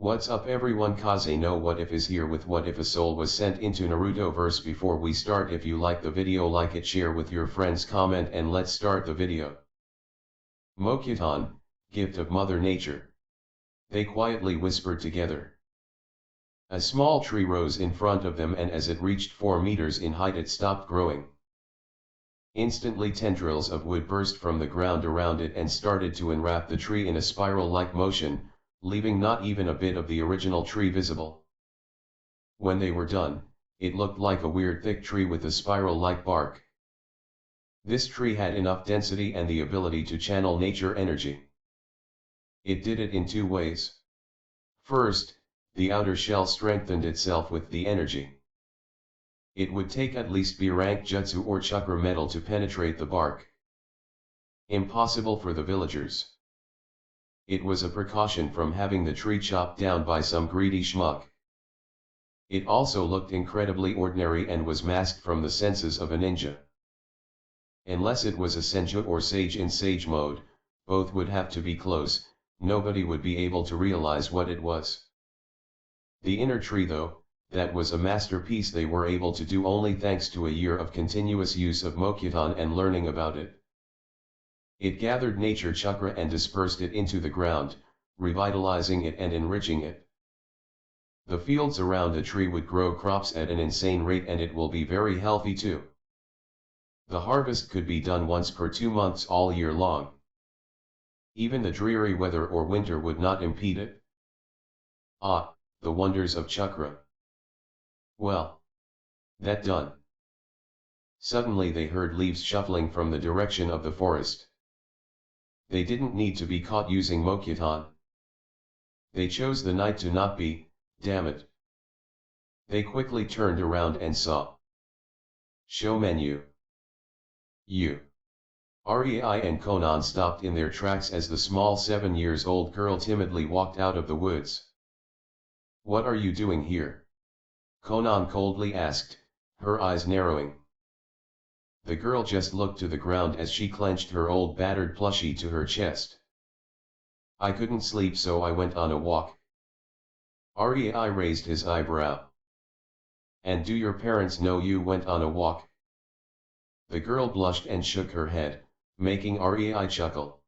What's up everyone, Kaze no What If is here with What If a Soul was sent into Naruto verse. Before we start, if you like the video, like it, share with your friends, comment, and let's start the video. Mokutan, gift of Mother Nature. They quietly whispered together. A small tree rose in front of them, and as it reached 4 meters in height it stopped growing. Instantly tendrils of wood burst from the ground around it and started to enwrap the tree in a spiral-like motion, leaving not even a bit of the original tree visible. When they were done, it looked like a weird thick tree with a spiral-like bark. This tree had enough density and the ability to channel nature energy. It did it in 2 ways. First, the outer shell strengthened itself with the energy. It would take at least B-rank jutsu or chakra metal to penetrate the bark. Impossible for the villagers. It was a precaution from having the tree chopped down by some greedy schmuck. It also looked incredibly ordinary and was masked from the senses of a ninja. Unless it was a senju or sage in sage mode, both would have to be close, nobody would be able to realize what it was. The inner tree though, that was a masterpiece. They were able to do only thanks to a year of continuous use of Mokutan and learning about it. It gathered nature chakra and dispersed it into the ground, revitalizing it and enriching it. The fields around a tree would grow crops at an insane rate, and it will be very healthy too. The harvest could be done once per 2 months all year long. Even the dreary weather or winter would not impede it. Ah, the wonders of chakra. Well, that done. Suddenly they heard leaves shuffling from the direction of the forest. They didn't need to be caught using Mokutan. They chose the night to not be, damn it. They quickly turned around and saw. Show menu. Rei and Konan stopped in their tracks as the small 7-year-old girl timidly walked out of the woods. What are you doing here? Konan coldly asked, her eyes narrowing. The girl just looked to the ground as she clenched her old battered plushie to her chest. I couldn't sleep, so I went on a walk. Rei raised his eyebrow. And do your parents know you went on a walk? The girl blushed and shook her head, making Rei chuckle.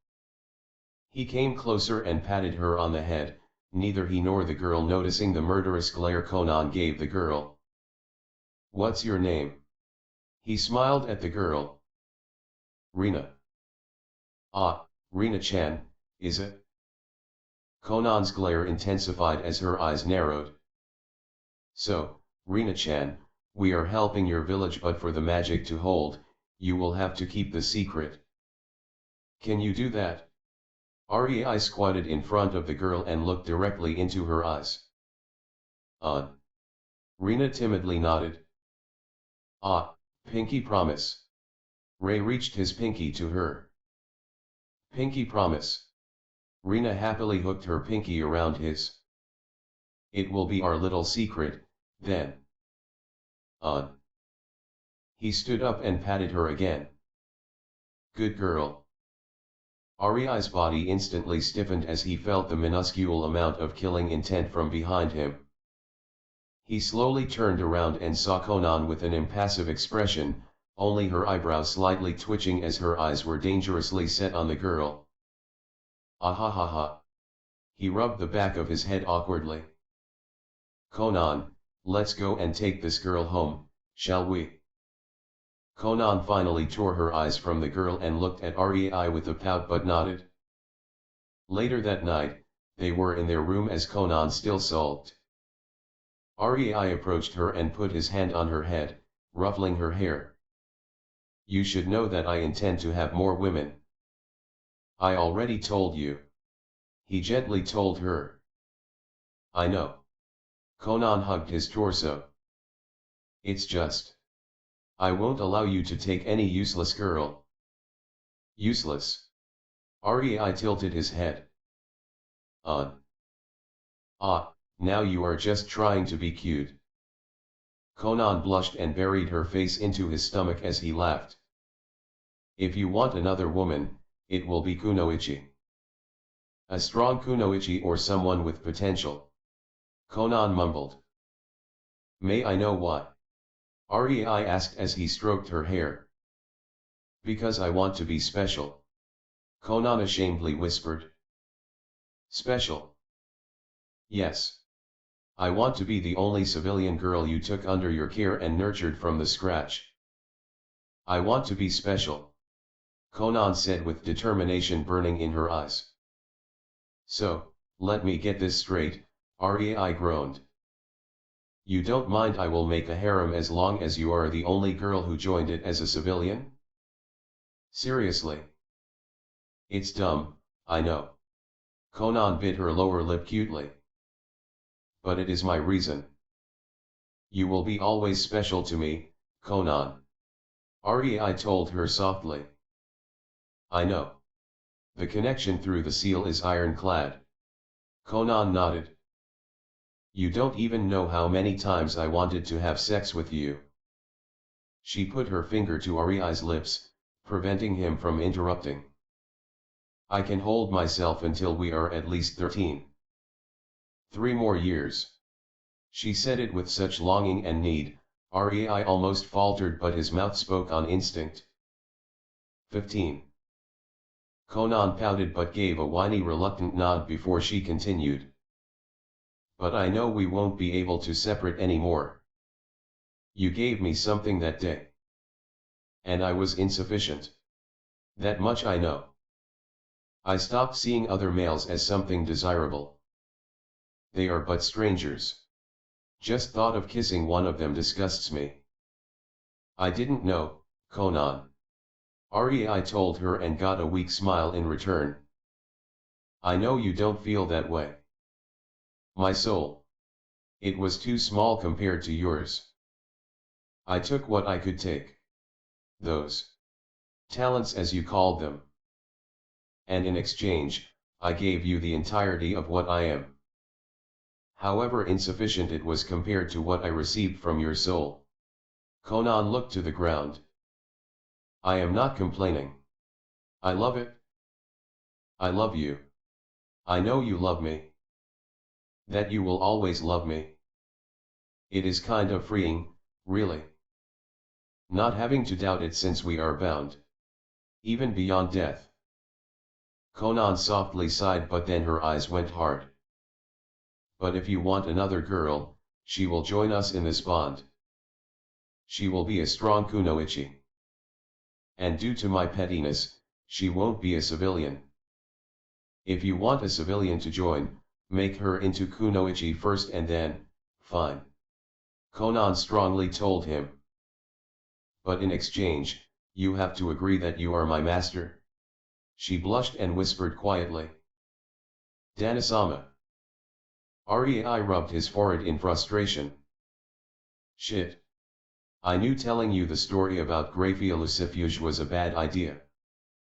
He came closer and patted her on the head, neither he nor the girl noticing the murderous glare Konan gave the girl. What's your name? He smiled at the girl. Rina. Ah, Rina-chan, is it? Konan's glare intensified as her eyes narrowed. So, Rina-chan, we are helping your village, but for the magic to hold, you will have to keep the secret. Can you do that? Rei squatted in front of the girl and looked directly into her eyes. Rina timidly nodded. Ah, pinky promise. Ray reached his pinky to her. Pinky promise. Rina happily hooked her pinky around his. It will be our little secret, then. He stood up and patted her again. Good girl. Rei's body instantly stiffened as he felt the minuscule amount of killing intent from behind him. He slowly turned around and saw Konan with an impassive expression, only her eyebrows slightly twitching as her eyes were dangerously set on the girl. Ahahaha. He rubbed the back of his head awkwardly. Konan, let's go and take this girl home, shall we? Konan finally tore her eyes from the girl and looked at Rei with a pout but nodded. Later that night, they were in their room as Konan still sulked. Rei approached her and put his hand on her head, ruffling her hair. You should know that I intend to have more women. I already told you. He gently told her. I know. Konan hugged his torso. It's just. I won't allow you to take any useless girl. Useless. Rei tilted his head. Now you are just trying to be cute. Konan blushed and buried her face into his stomach as he laughed. If you want another woman, it will be Kunoichi. A strong Kunoichi or someone with potential. Conan mumbled. May I know why? Rei asked as he stroked her hair. Because I want to be special. Conan ashamedly whispered. Special? Yes. I want to be the only civilian girl you took under your care and nurtured from the scratch. I want to be special, Conan said with determination burning in her eyes. So, let me get this straight, Rei groaned. You don't mind I will make a harem as long as you are the only girl who joined it as a civilian? Seriously? It's dumb, I know. Conan bit her lower lip cutely. But it is my reason. You will be always special to me, Conan. Rei told her softly. I know. The connection through the seal is ironclad. Conan nodded. You don't even know how many times I wanted to have sex with you. She put her finger to Rei's lips, preventing him from interrupting. I can hold myself until we are at least 13. 3 more years. She said it with such longing and need, Rei almost faltered, but his mouth spoke on instinct. 15. Conan pouted but gave a whiny reluctant nod before she continued. But I know we won't be able to separate anymore. You gave me something that day. And I was insufficient. That much I know. I stopped seeing other males as something desirable. They are but strangers. Just thought of kissing one of them disgusts me. I didn't know, Conan. Rei told her and got a weak smile in return. I know you don't feel that way. My soul. It was too small compared to yours. I took what I could take. Those talents as you called them. And in exchange, I gave you the entirety of what I am. However insufficient it was compared to what I received from your soul. Conan looked to the ground. I am not complaining. I love it. I love you. I know you love me. That you will always love me. It is kind of freeing, really. Not having to doubt it since we are bound. Even beyond death. Conan softly sighed, but then her eyes went hard. But if you want another girl, she will join us in this bond. She will be a strong kunoichi. And due to my pettiness, she won't be a civilian. If you want a civilian to join, make her into kunoichi first and then, fine. Conan strongly told him. But in exchange, you have to agree that you are my master. She blushed and whispered quietly. Danasama. Rei rubbed his forehead in frustration. Shit. I knew telling you the story about Grafia Lucifuge was a bad idea.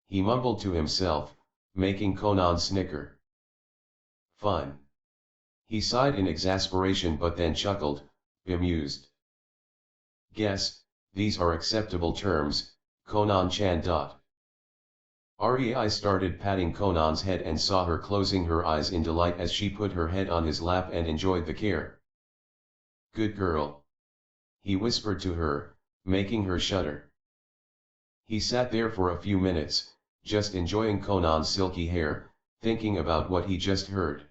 He mumbled to himself, making Conan snicker. Fine. He sighed in exasperation but then chuckled, bemused. Guess, these are acceptable terms, Conan-chan. Rei started patting Conan's head and saw her closing her eyes in delight as she put her head on his lap and enjoyed the care. Good girl. He whispered to her, making her shudder. He sat there for a few minutes, just enjoying Conan's silky hair, thinking about what he just heard.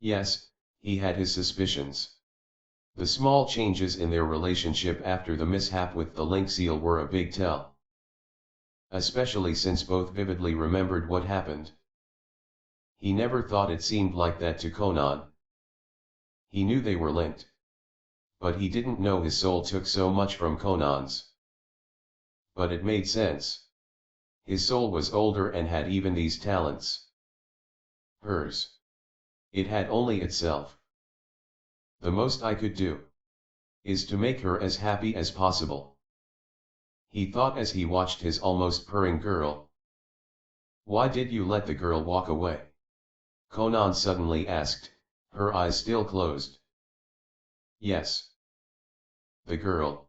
Yes, he had his suspicions. The small changes in their relationship after the mishap with the link seal were a big tell. Especially since both vividly remembered what happened. He never thought it seemed like that to Conan. He knew they were linked. But he didn't know his soul took so much from Conan's. But it made sense. His soul was older and had even these talents. Hers. It had only itself. The most I could do is to make her as happy as possible. He thought as he watched his almost purring girl. Why did you let the girl walk away? Conan suddenly asked, her eyes still closed. Yes. The girl.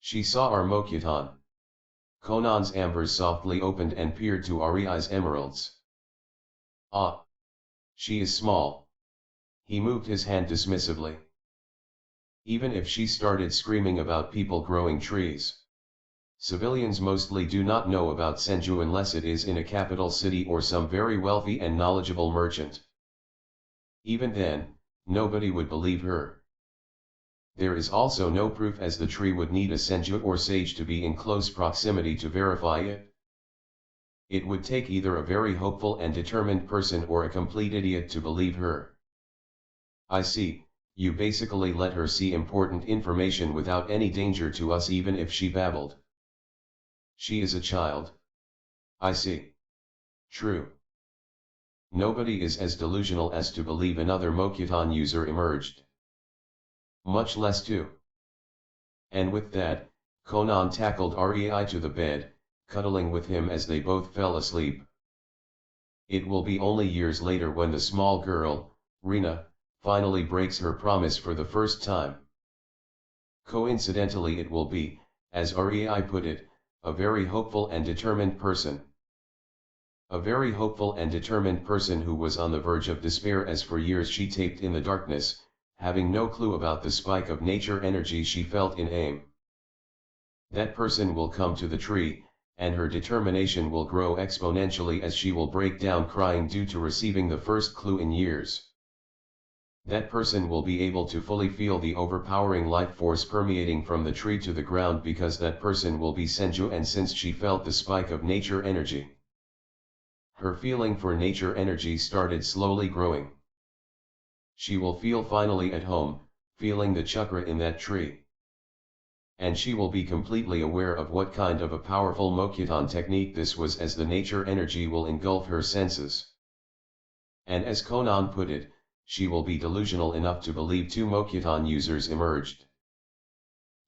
She saw our Mokutan. Conan's ambers softly opened and peered to Rei's emeralds. Ah. She is small. He moved his hand dismissively. Even if she started screaming about people growing trees. Civilians mostly do not know about senju unless it is in a capital city or some very wealthy and knowledgeable merchant. Even then, nobody would believe her. There is also no proof as the tree would need a senju or sage to be in close proximity to verify it. It would take either a very hopeful and determined person or a complete idiot to believe her. I see, you basically let her see important information without any danger to us even if she babbled. She is a child. I see. True. Nobody is as delusional as to believe another Mokuton user emerged. Much less two. And with that, Conan tackled Rei to the bed, cuddling with him as they both fell asleep. It will be only years later when the small girl, Rina, finally breaks her promise for the first time. Coincidentally it will be, as Rei put it, a very hopeful and determined person. A very hopeful and determined person who was on the verge of despair as for years she taped in the darkness, having no clue about the spike of nature energy she felt in AIM. That person will come to the tree, and her determination will grow exponentially as she will break down crying due to receiving the first clue in years. That person will be able to fully feel the overpowering life force permeating from the tree to the ground because that person will be senju, and since she felt the spike of nature energy, her feeling for nature energy started slowly growing. She will feel finally at home, feeling the chakra in that tree. And she will be completely aware of what kind of a powerful Mokuton technique this was, as the nature energy will engulf her senses. And as Conan put it, she will be delusional enough to believe two Mokuton users emerged.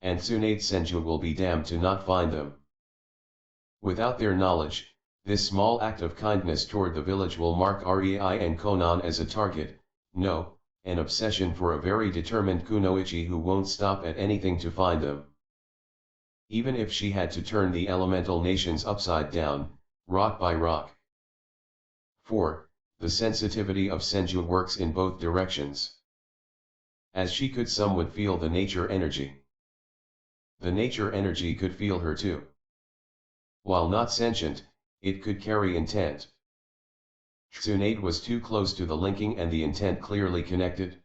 And Tsunade Senju will be damned to not find them. Without their knowledge, this small act of kindness toward the village will mark Rei and Conan as a target, no, an obsession for a very determined kunoichi who won't stop at anything to find them. Even if she had to turn the elemental nations upside down, rock by rock. 4. The sensitivity of senju works in both directions. As she could, some would feel the nature energy. The nature energy could feel her too. While not sentient, it could carry intent. Tsunade was too close to the linking and the intent clearly connected.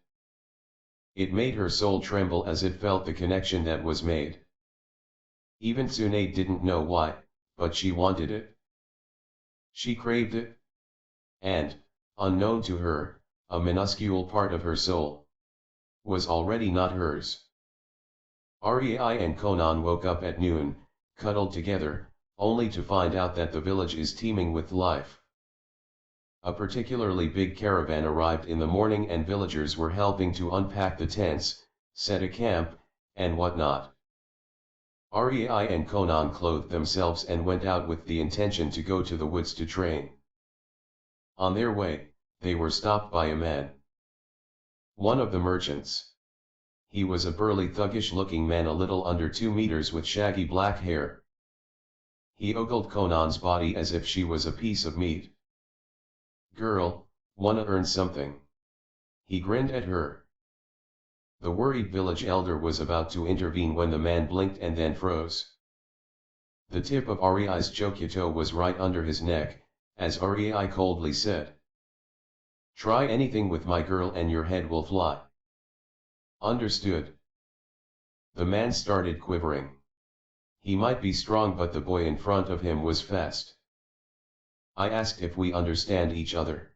It made her soul tremble as it felt the connection that was made. Even Tsunade didn't know why, but she wanted it. She craved it. And, unknown to her, a minuscule part of her soul was already not hers. Rei and Conan woke up at noon, cuddled together, only to find out that the village is teeming with life. A particularly big caravan arrived in the morning and villagers were helping to unpack the tents, set a camp, and whatnot. Rei and Conan clothed themselves and went out with the intention to go to the woods to train. On their way, they were stopped by a man. One of the merchants. He was a burly thuggish-looking man a little under 2 meters with shaggy black hair. He ogled Conan's body as if she was a piece of meat. "Girl, wanna earn something?" He grinned at her. The worried village elder was about to intervene when the man blinked and then froze. The tip of Rei's Chokito was right under his neck, as Rei coldly said, "Try anything with my girl and your head will fly." Understood. The man started quivering. He might be strong, but the boy in front of him was fast. "I asked if we understand each other."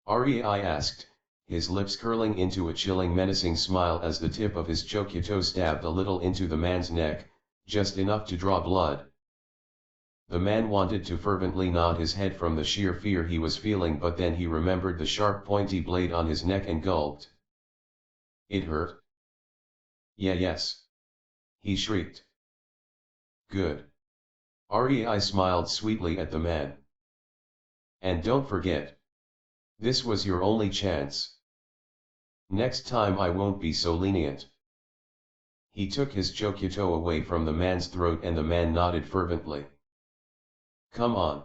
Rei asked, his lips curling into a chilling menacing smile as the tip of his Chokito stabbed a little into the man's neck, just enough to draw blood. The man wanted to fervently nod his head from the sheer fear he was feeling, but then he remembered the sharp pointy blade on his neck and gulped. "It hurt?" Yes. He shrieked. "Good." Rei smiled sweetly at the man. "And don't forget. This was your only chance. Next time I won't be so lenient." He took his Chokito away from the man's throat and the man nodded fervently. "Come on."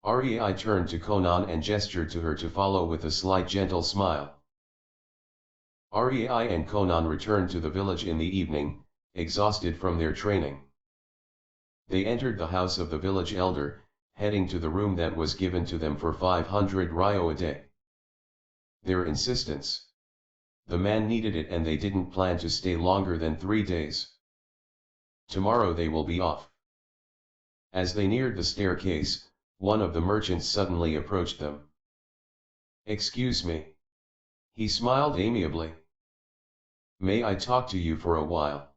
Rei turned to Conan and gestured to her to follow with a slight gentle smile. Rei and Conan returned to the village in the evening, exhausted from their training. They entered the house of the village elder, heading to the room that was given to them for 500 ryo a day. Their insistence. The man needed it and they didn't plan to stay longer than 3 days. Tomorrow they will be off. As they neared the staircase, one of the merchants suddenly approached them. "Excuse me." He smiled amiably. "May I talk to you for a while?"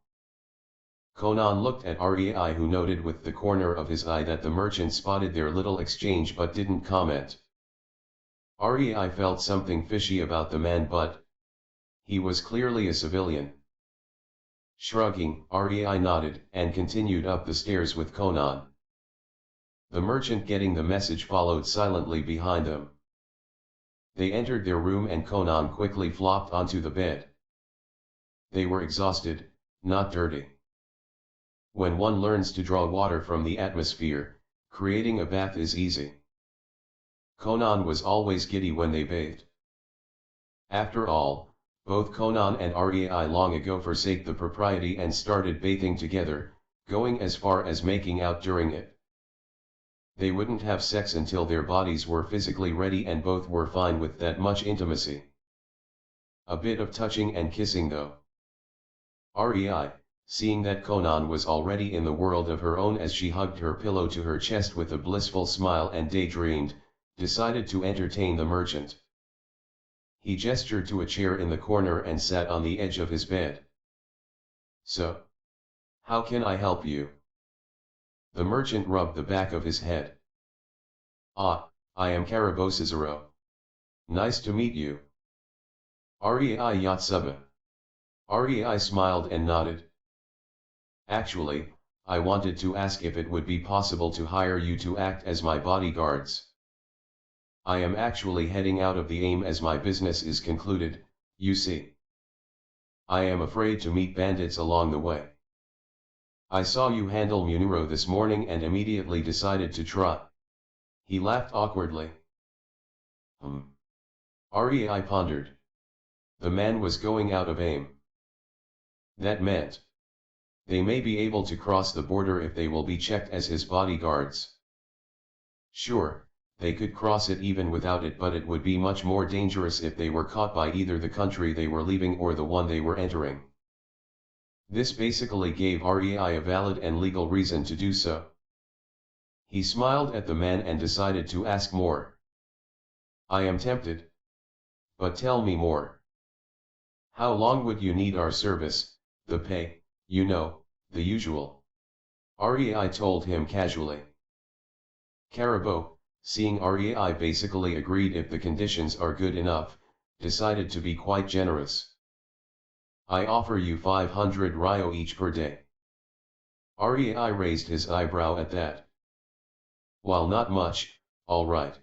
Conan looked at Rei, who noted with the corner of his eye that the merchant spotted their little exchange but didn't comment. Rei felt something fishy about the man, but he was clearly a civilian. Shrugging, Rei nodded and continued up the stairs with Conan. The merchant, getting the message, followed silently behind them. They entered their room and Conan quickly flopped onto the bed. They were exhausted, not dirty. When one learns to draw water from the atmosphere, creating a bath is easy. Conan was always giddy when they bathed. After all, both Conan and Rei long ago forsake the propriety and started bathing together, going as far as making out during it. They wouldn't have sex until their bodies were physically ready, and both were fine with that much intimacy. A bit of touching and kissing though. Rei, seeing that Conan was already in the world of her own as she hugged her pillow to her chest with a blissful smile and daydreamed, decided to entertain the merchant. He gestured to a chair in the corner and sat on the edge of his bed. "So, how can I help you?" The merchant rubbed the back of his head. "Ah, I am Karabosizero. Nice to meet you." "Rei Yatsuba." Rei smiled and nodded. "Actually, I wanted to ask if it would be possible to hire you to act as my bodyguards. I am actually heading out of the aim as my business is concluded, you see. I am afraid to meet bandits along the way. I saw you handle Munuro this morning and immediately decided to try." He laughed awkwardly. Rei pondered. The man was going out of aim. That meant they may be able to cross the border if they will be checked as his bodyguards. Sure, they could cross it even without it, but it would be much more dangerous if they were caught by either the country they were leaving or the one they were entering. This basically gave Rei a valid and legal reason to do so. He smiled at the man and decided to ask more. "I am tempted. But tell me more. How long would you need our service, the pay, you know, the usual?" Rei told him casually. Karabo, seeing Rei basically agreed if the conditions are good enough, decided to be quite generous. "I offer you 500 ryo each per day." Rei raised his eyebrow at that. While not much, all right.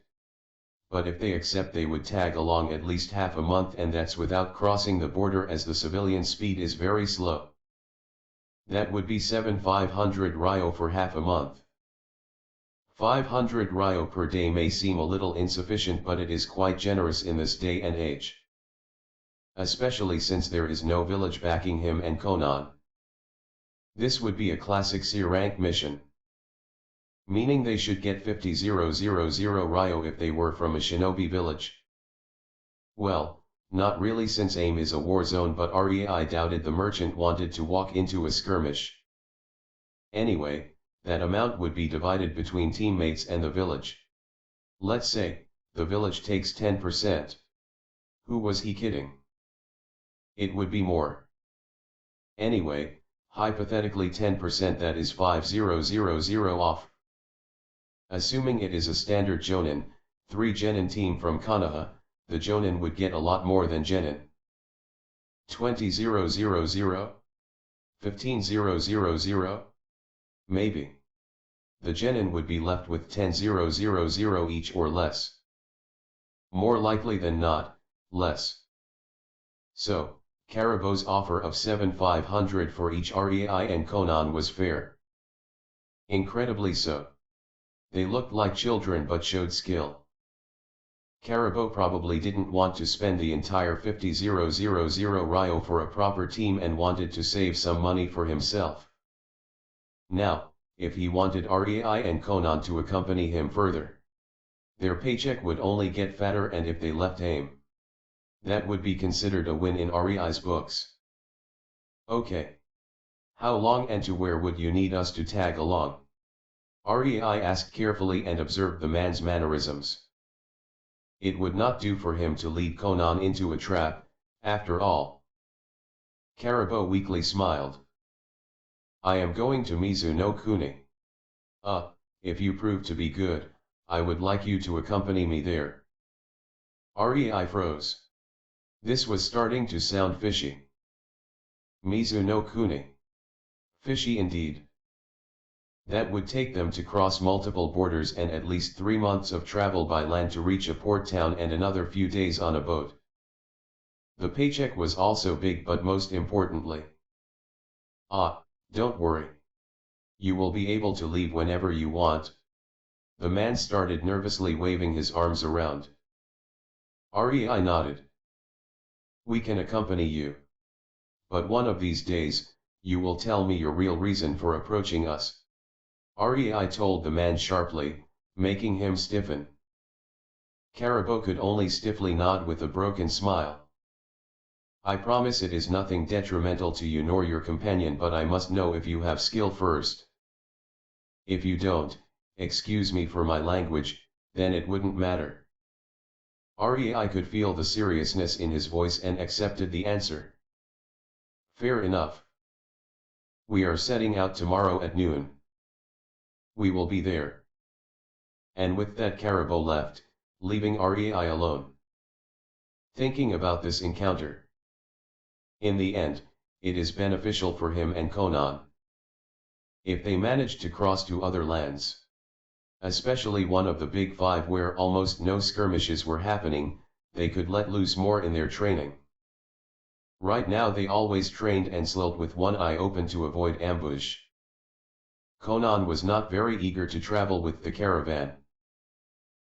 But if they accept, they would tag along at least half a month, and that's without crossing the border as the civilian speed is very slow. That would be 500 ryo for half a month. 500 ryo per day may seem a little insufficient, but it is quite generous in this day and age. Especially since there is no village backing him and Conan. This would be a classic C-rank mission. Meaning they should get 50,000 ryo if they were from a shinobi village. Well, not really, since AIM is a war zone, but Rei doubted the merchant wanted to walk into a skirmish. Anyway, that amount would be divided between teammates and the village. Let's say, the village takes 10%. Who was he kidding? It would be more. Anyway, hypothetically 10%, that is 5000 off. Assuming it is a standard jonin, 3 genin team from Konoha, the jonin would get a lot more than genin. 20,000? 15,000? Maybe. The genin would be left with 10,000 each or less. More likely than not, less. So, Karabo's offer of 7,500 for each Rei and Conan was fair. Incredibly so. They looked like children but showed skill. Carabo probably didn't want to spend the entire 50,000 Ryo for a proper team and wanted to save some money for himself. Now, if he wanted Rei and Conan to accompany him further, their paycheck would only get fatter, and if they left AIM, that would be considered a win in Rei's books. Okay. How long and to where would you need us to tag along? Rei asked carefully and observed the man's mannerisms. It would not do for him to lead Conan into a trap, after all. Carabo weakly smiled. I am going to Mizu no Kuni. If you prove to be good, I would like you to accompany me there. Rei froze. This was starting to sound fishy. Mizu no Kuni. Fishy indeed. That would take them to cross multiple borders and at least 3 months of travel by land to reach a port town and another few days on a boat. The paycheck was also big, but most importantly. Don't worry. You will be able to leave whenever you want. The man started nervously waving his arms around. Rei nodded. We can accompany you. But one of these days, you will tell me your real reason for approaching us. Rei told the man sharply, making him stiffen. Carabo could only stiffly nod with a broken smile. I promise it is nothing detrimental to you nor your companion, but I must know if you have skill first. If you don't, excuse me for my language, then it wouldn't matter. Rei could feel the seriousness in his voice and accepted the answer. Fair enough. We are setting out tomorrow at noon. We will be there. And with that Carabo left, leaving Rei alone. Thinking about this encounter. In the end, it is beneficial for him and Conan. If they manage to cross to other lands, especially one of the big five where almost no skirmishes were happening, they could let loose more in their training. Right now they always trained and slowed with one eye open to avoid ambush. Conan was not very eager to travel with the caravan.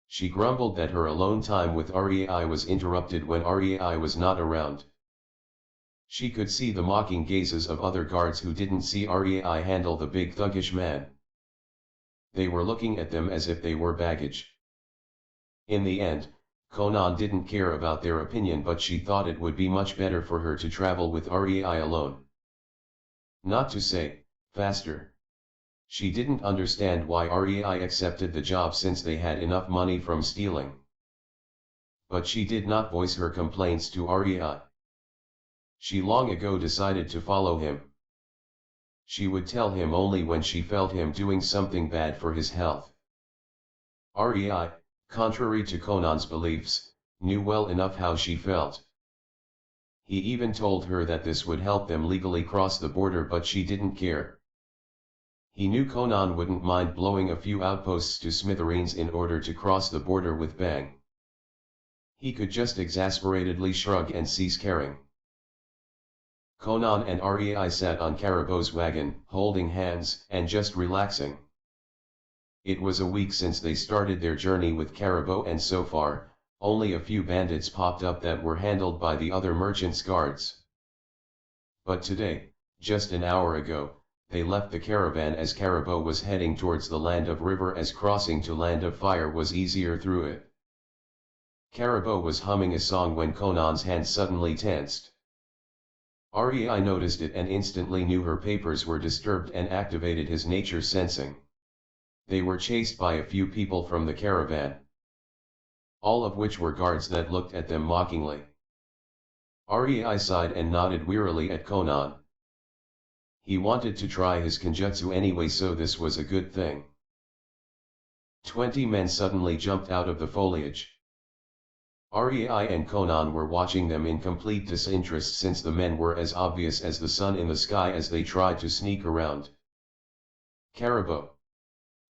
She grumbled that her alone time with Rei was interrupted when Rei was not around. She could see the mocking gazes of other guards who didn't see Rei handle the big thuggish man. They were looking at them as if they were baggage. In the end, Conan didn't care about their opinion, but she thought it would be much better for her to travel with Rei alone. Not to say, faster. She didn't understand why Rei accepted the job since they had enough money from stealing. But she did not voice her complaints to Rei. She long ago decided to follow him. She would tell him only when she felt him doing something bad for his health. Rei, contrary to Conan's beliefs, knew well enough how she felt. He even told her that this would help them legally cross the border, but she didn't care. He knew Conan wouldn't mind blowing a few outposts to smithereens in order to cross the border with bang. He could just exasperatedly shrug and cease caring. Conan and Rei sat on Carabo's wagon, holding hands and just relaxing. It was a week since they started their journey with Carabo, and so far, only a few bandits popped up that were handled by the other merchants' guards. But today, just an hour ago, they left the caravan as Carabo was heading towards the Land of River, as crossing to Land of Fire was easier through it. Carabo was humming a song when Conan's hand suddenly tensed. Rei noticed it and instantly knew her papers were disturbed and activated his nature sensing. They were chased by a few people from the caravan, all of which were guards that looked at them mockingly. Rei sighed and nodded wearily at Conan. He wanted to try his kenjutsu anyway, so this was a good thing. 20 men suddenly jumped out of the foliage. Rei and Conan were watching them in complete disinterest, since the men were as obvious as the sun in the sky as they tried to sneak around. Carabo,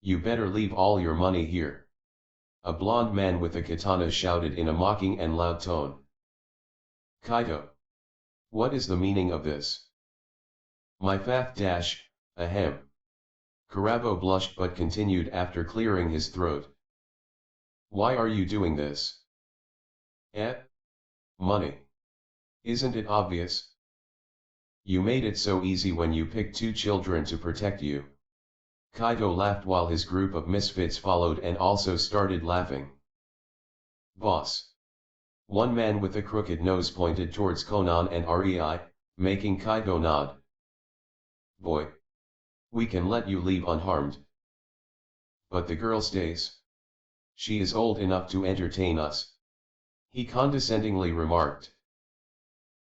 you better leave all your money here. A blond man with a katana shouted in a mocking and loud tone. Kaito. What is the meaning of this? My fath dash, ahem. Carabo blushed but continued after clearing his throat. Why are you doing this? Eh? Money. Isn't it obvious? You made it so easy when you picked two children to protect you. Kaido laughed while his group of misfits followed and also started laughing. Boss. One man with a crooked nose pointed towards Konan and Rei, making Kaido nod. Boy. We can let you leave unharmed. But the girl stays. She is old enough to entertain us. He condescendingly remarked.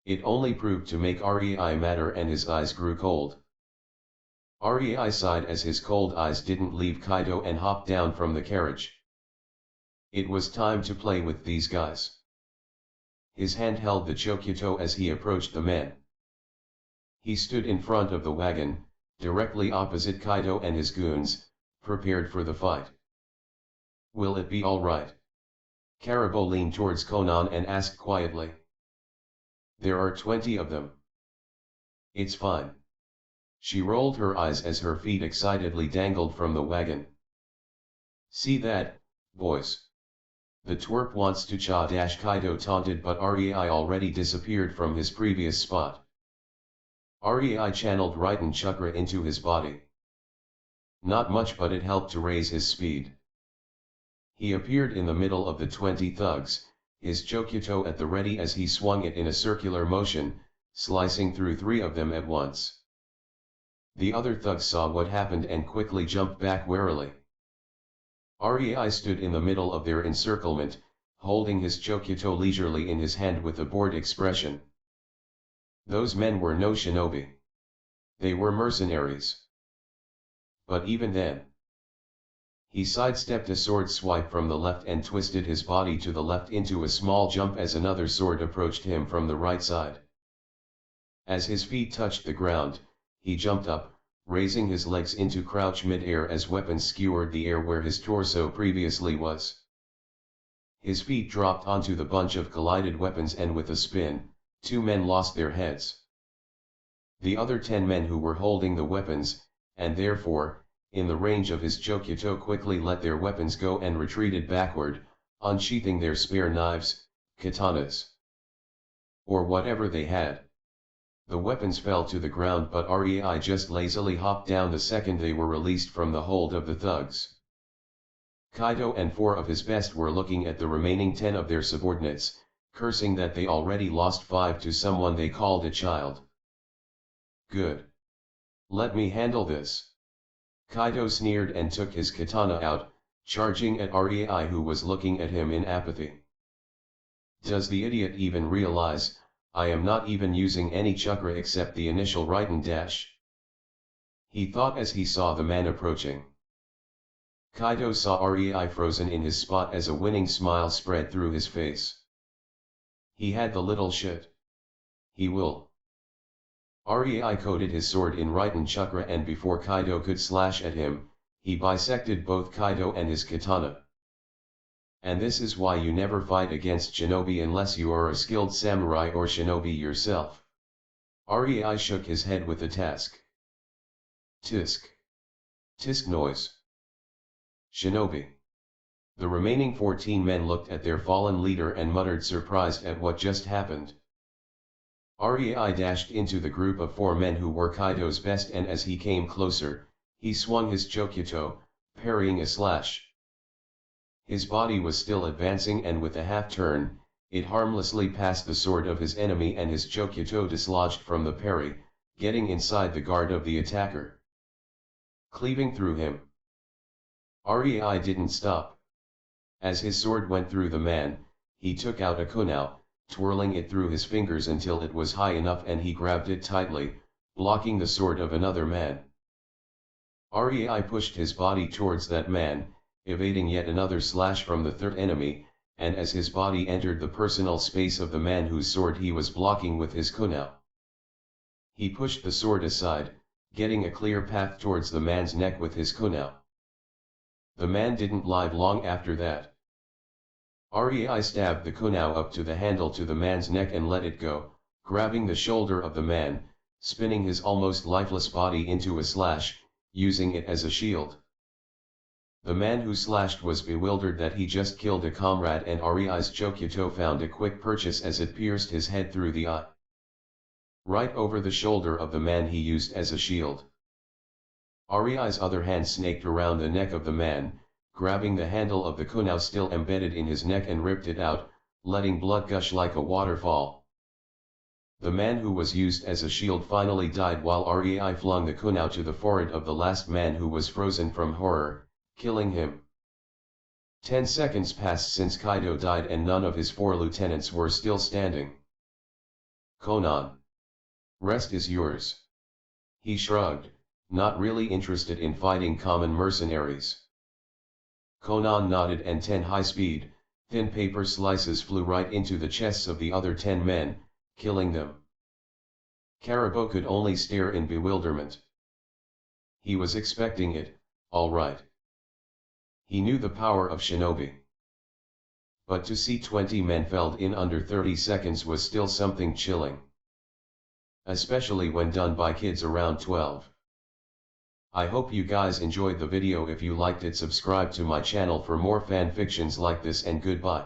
It only proved to make Rei madder and his eyes grew cold. Rei sighed as his cold eyes didn't leave Kaido and hopped down from the carriage. It was time to play with these guys. His hand held the Chokyuto as he approached the men. He stood in front of the wagon, directly opposite Kaido and his goons, prepared for the fight. Will it be alright? Karabo leaned towards Konan and asked quietly. There are 20 of them. It's fine. She rolled her eyes as her feet excitedly dangled from the wagon. See that, boys. The twerp wants to Kaido taunted, but Rei already disappeared from his previous spot. Rei channeled Raiden Chakra into his body. Not much, but it helped to raise his speed. He appeared in the middle of the 20 thugs, his Chokyuto at the ready as he swung it in a circular motion, slicing through 3 of them at once. The other thugs saw what happened and quickly jumped back warily. Rei stood in the middle of their encirclement, holding his Chokyuto leisurely in his hand with a bored expression. Those men were no shinobi. They were mercenaries. But even then, he sidestepped a sword swipe from the left and twisted his body to the left into a small jump as another sword approached him from the right side. As his feet touched the ground, he jumped up, raising his legs into crouch mid-air as weapons skewered the air where his torso previously was. His feet dropped onto the bunch of collided weapons and with a spin, 2 men lost their heads. The other 10 men who were holding the weapons, and therefore, in the range of his Chokyuto, quickly let their weapons go and retreated backward, unsheathing their spare knives, katanas, or whatever they had. The weapons fell to the ground, but Rei just lazily hopped down the second they were released from the hold of the thugs. Kaido and 4 of his best were looking at the remaining 10 of their subordinates, cursing that they already lost 5 to someone they called a child. Good. Let me handle this. Kaido sneered and took his katana out, charging at Rei, who was looking at him in apathy. Does the idiot even realize, I am not even using any chakra except the initial Raiden dash? He thought as he saw the man approaching. Kaido saw Rei frozen in his spot as a winning smile spread through his face. He had the little shit. He will. Rei coated his sword in Raiden chakra, and before Kaido could slash at him, he bisected both Kaido and his katana. And this is why you never fight against shinobi unless you are a skilled samurai or shinobi yourself. Rei shook his head with a task. Tisk. Tisk noise. Shinobi. The remaining 14 men looked at their fallen leader and muttered, surprised at what just happened. Rei dashed into the group of 4 men who were Kaido's best, and as he came closer, he swung his Chokyuto, parrying a slash. His body was still advancing, and with a half-turn, it harmlessly passed the sword of his enemy and his Chokyuto dislodged from the parry, getting inside the guard of the attacker, cleaving through him. Rei didn't stop. As his sword went through the man, he took out a kunao, twirling it through his fingers until it was high enough, and he grabbed it tightly, blocking the sword of another man. Rei pushed his body towards that man, evading yet another slash from the third enemy, and as his body entered the personal space of the man whose sword he was blocking with his kunao, he pushed the sword aside, getting a clear path towards the man's neck with his kunao. The man didn't live long after that. Rei stabbed the kunao up to the handle to the man's neck and let it go, grabbing the shoulder of the man, spinning his almost lifeless body into a slash, using it as a shield. The man who slashed was bewildered that he just killed a comrade, and Ari's Chokito found a quick purchase as it pierced his head through the eye, right over the shoulder of the man he used as a shield. Ari's other hand snaked around the neck of the man, grabbing the handle of the kunai still embedded in his neck and ripped it out, letting blood gush like a waterfall. The man who was used as a shield finally died while Rei flung the kunai to the forehead of the last man who was frozen from horror, killing him. 10 seconds passed since Kaido died and none of his 4 lieutenants were still standing. Konan. Rest is yours. He shrugged, not really interested in fighting common mercenaries. Konan nodded and 10 high-speed, thin paper slices flew right into the chests of the other 10 men, killing them. Karabo could only stare in bewilderment. He was expecting it, all right. He knew the power of shinobi. But to see 20 men felled in under 30 seconds was still something chilling. Especially when done by kids around 12. I hope you guys enjoyed the video. If you liked it, subscribe to my channel for more fan fictions like this, and goodbye.